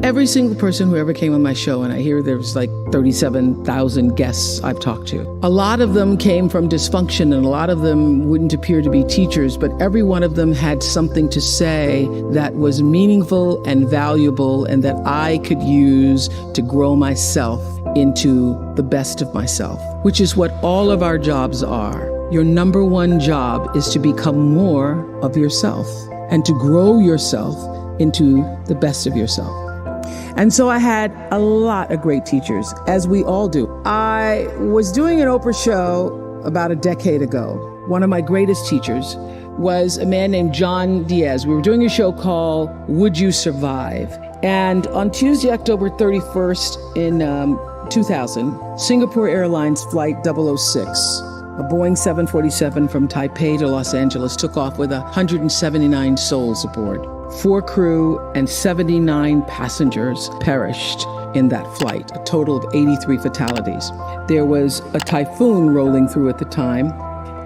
every single person who ever came on my show, and I hear there's like 37,000 guests I've talked to, a lot of them came from dysfunction and a lot of them wouldn't appear to be teachers, but every one of them had something to say that was meaningful and valuable and that I could use to grow myself into the best of myself, which is what all of our jobs are. Your number one job is to become more of yourself and to grow yourself into the best of yourself. And so I had a lot of great teachers, as we all do. I was doing an Oprah show about a decade ago. One of my greatest teachers was a man named John Diaz. We were doing a show called Would You Survive? And on Tuesday, October 31st in 2000, Singapore Airlines Flight 006, a Boeing 747 from Taipei to Los Angeles, took off with 179 souls aboard. 4 crew and 79 passengers perished in that flight, a total of 83 fatalities. There was a typhoon rolling through at the time,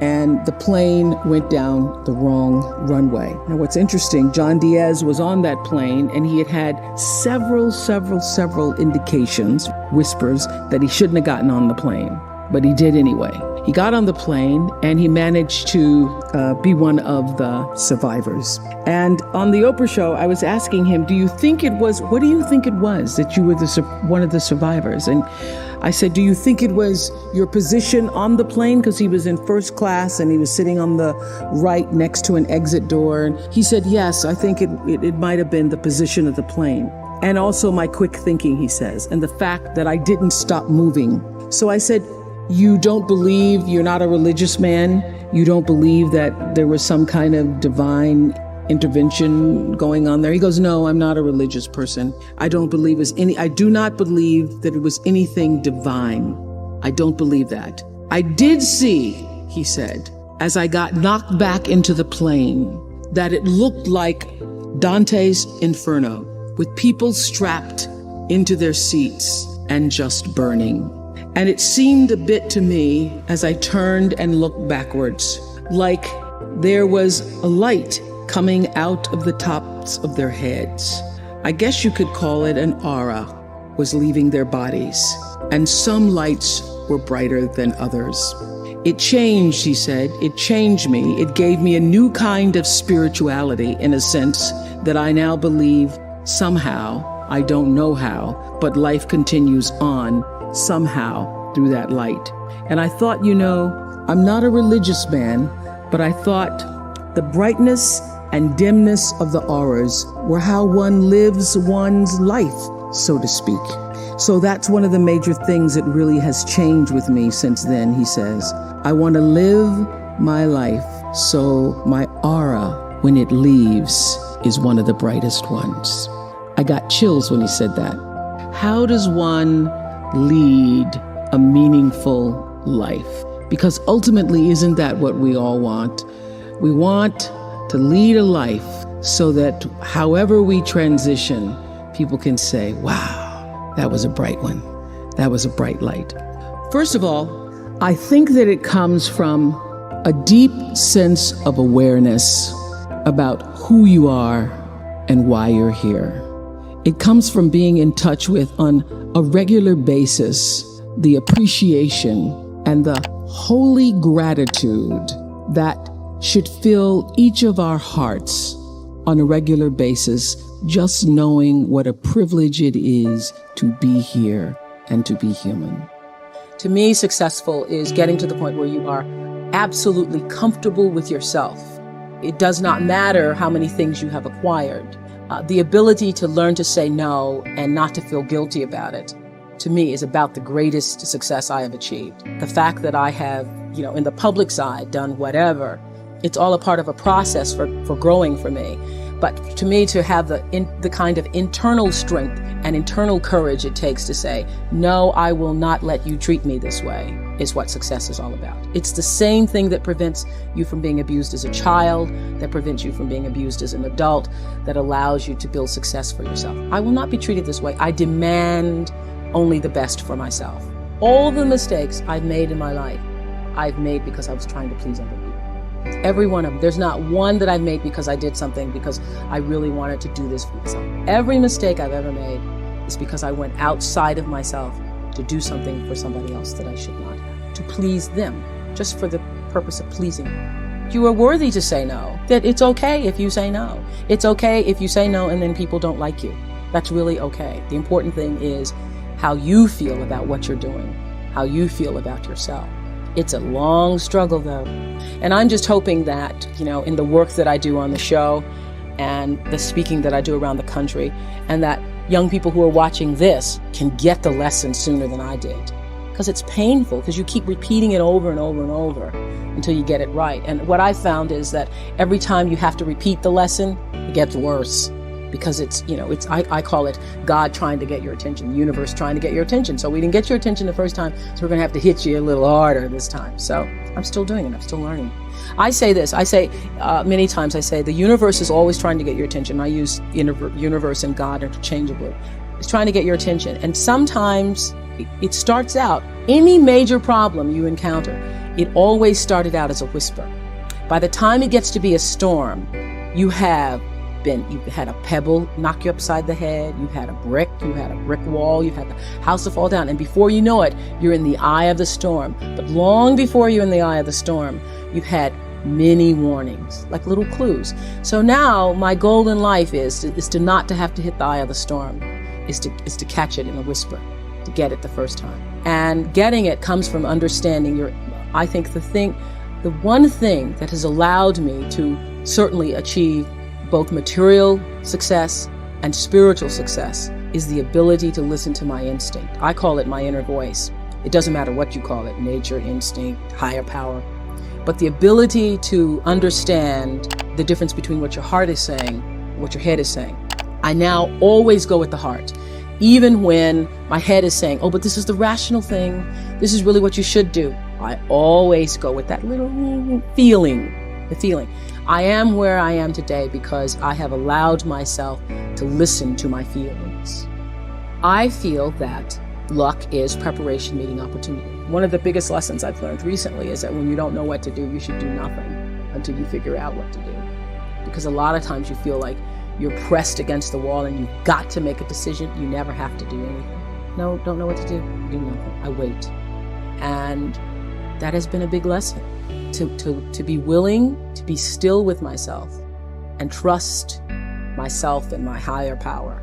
and the plane went down the wrong runway. Now, what's interesting, John Diaz was on that plane, and he had several indications, whispers, that he shouldn't have gotten on the plane, but he did anyway. He got on the plane and he managed to be one of the survivors. And on the Oprah show, I was asking him, what do you think it was that you were one of the survivors? And I said, do you think it was your position on the plane? Because he was in first class and he was sitting on the right next to an exit door. And he said, yes, I think it might have been the position of the plane. And also my quick thinking, he says, and the fact that I didn't stop moving. So I said, you don't believe, you're not a religious man, you don't believe that there was some kind of divine intervention going on there? He goes, no, I'm not a religious person. I do not believe that it was anything divine. I don't believe that. I did see, he said, as I got knocked back into the plane, that it looked like Dante's Inferno, with people strapped into their seats and just burning. And it seemed a bit to me, as I turned and looked backwards, like there was a light coming out of the tops of their heads. I guess you could call it an aura was leaving their bodies, and some lights were brighter than others. It changed, he said, it changed me. It gave me a new kind of spirituality, in a sense that I now believe somehow, I don't know how, but life continues on somehow through that light. And I thought, I'm not a religious man, but I thought the brightness and dimness of the auras were how one lives one's life, so to speak. So that's one of the major things that really has changed with me since then, he says. I want to live my life so my aura, when it leaves, is one of the brightest ones. I got chills when he said that. How does one lead a meaningful life? Because ultimately, isn't that what we all want? We want to lead a life so that however we transition, people can say, wow, that was a bright one. That was a bright light. First of all, I think that it comes from a deep sense of awareness about who you are and why you're here. It comes from being in touch with, on a regular basis, the appreciation and the holy gratitude that should fill each of our hearts on a regular basis, just knowing what a privilege it is to be here and to be human. To me, successful is getting to the point where you are absolutely comfortable with yourself. It does not matter how many things you have acquired. The ability to learn to say no and not to feel guilty about it, to me, is about the greatest success I have achieved. The fact that I have, in the public side, done whatever, it's all a part of a process for growing for me. But to me, to have the kind of internal strength and internal courage it takes to say, no, I will not let you treat me this way, is what success is all about. It's the same thing that prevents you from being abused as a child, that prevents you from being abused as an adult, that allows you to build success for yourself. I will not be treated this way. I demand only the best for myself. All the mistakes I've made in my life, I've made because I was trying to please other people. Every one of them. There's not one that I've made because I did something because I really wanted to do this for myself. Every mistake I've ever made is because I went outside of myself to do something for somebody else that I should not have, to please them, just for the purpose of pleasing them. You are worthy to say no. That it's okay if you say no. It's okay if you say no and then people don't like you. That's really okay. The important thing is how you feel about what you're doing, how you feel about yourself. It's a long struggle though. And I'm just hoping that, in the work that I do on the show and the speaking that I do around the country, and that young people who are watching this can get the lesson sooner than I did. Because it's painful, because you keep repeating it over and over and over until you get it right. And what I found is that every time you have to repeat the lesson, it gets worse. Because I call it God trying to get your attention, the universe trying to get your attention. So we didn't get your attention the first time, so we're going to have to hit you a little harder this time. So I'm still doing it. I'm still learning. I say many times, the universe is always trying to get your attention. I use universe and God interchangeably. It's trying to get your attention. And sometimes it starts out, any major problem you encounter, it always started out as a whisper. By the time it gets to be a storm, you've had a pebble knock you upside the head, you've had a brick wall, you've had the house to fall down, and before you know it, you're in the eye of the storm. But long before you're in the eye of the storm, you've had many warnings, like little clues. So now my goal in life is to not to have to hit the eye of the storm, is to catch it in a whisper, to get it the first time. And getting it comes from understanding I think the one thing that has allowed me to certainly achieve both material success and spiritual success is the ability to listen to my instinct. I call it my inner voice. It doesn't matter what you call it, nature, instinct, higher power. But the ability to understand the difference between what your heart is saying, what your head is saying. I now always go with the heart. Even when my head is saying, oh, but this is the rational thing, this is really what you should do, I always go with that little feeling, the feeling. I am where I am today because I have allowed myself to listen to my feelings. I feel that luck is preparation meeting opportunity. One of the biggest lessons I've learned recently is that when you don't know what to do, you should do nothing until you figure out what to do. Because a lot of times you feel like you're pressed against the wall and you've got to make a decision. You never have to do anything. No, don't know what to do. Do nothing. I wait. And that has been a big lesson. To be willing to be still with myself and trust myself and my higher power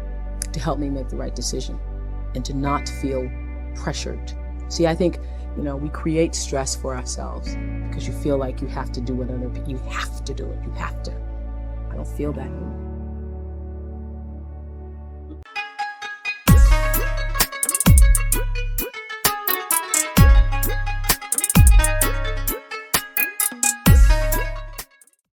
to help me make the right decision and to not feel pressured. See, I think, we create stress for ourselves because you feel like you have to do what other people, you have to do it, you have to. I don't feel that anymore.